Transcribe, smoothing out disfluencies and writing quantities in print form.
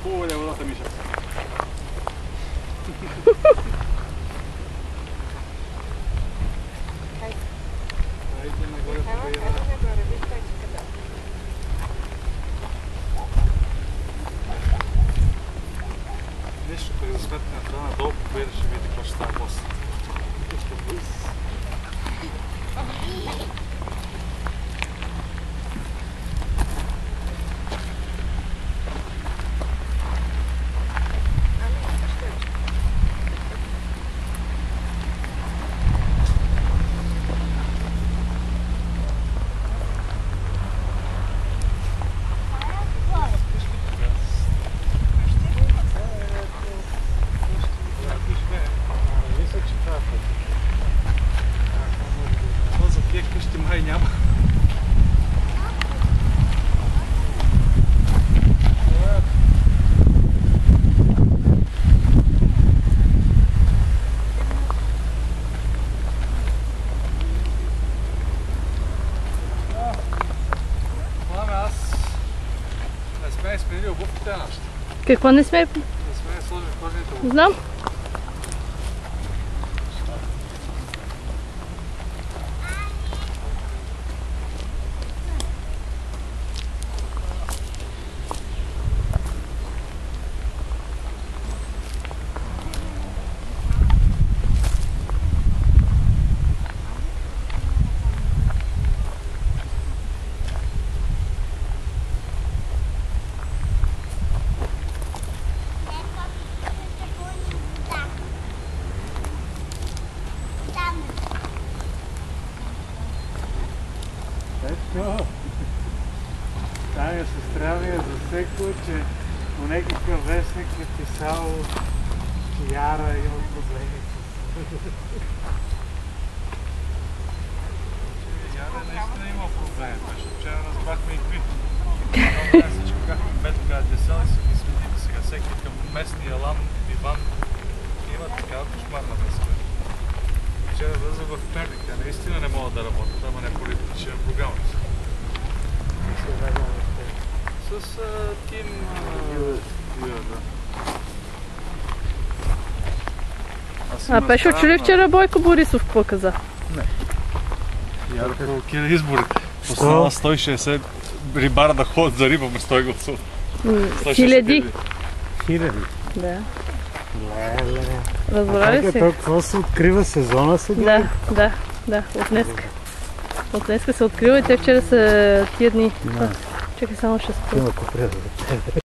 Хубаво е водата, Миша. Хайде нагоре по бейра. Нещо пък за сметка на това надолу по бейра ще видите какво ще става после. Май няма. Маме, аз не сме сменили обувките нашите. Какво не сме? Не сме сложили кожните обувки. Знам. Ето, Таня сестра ми е засекла, че по някакъв вестник е писал, че Яра има проблеми с... Яра наистина има проблеми, защото вчера разбрахме и какви. Всичко бяхме бедога десел и са ги следили сега. Всеки към местния лам, Иван, има такава кошмарна връзка. Вчера влизах в Перник, те наистина не могат да работят, ама не политичен програм. С тим... А беше чули вчера Бойко Борисов какво каза? Не. Яро провокира изборите. Останала 160 рибара да ходят за риба, вместо той гласува. Хиляди. Хиляди? Да. Леле. Разбрали ли си? какво се открива сезона сега? Да, от днеска. От днеска се открива и те вчера са тия дни. Чакай само ще спра. Има куприя за тебе.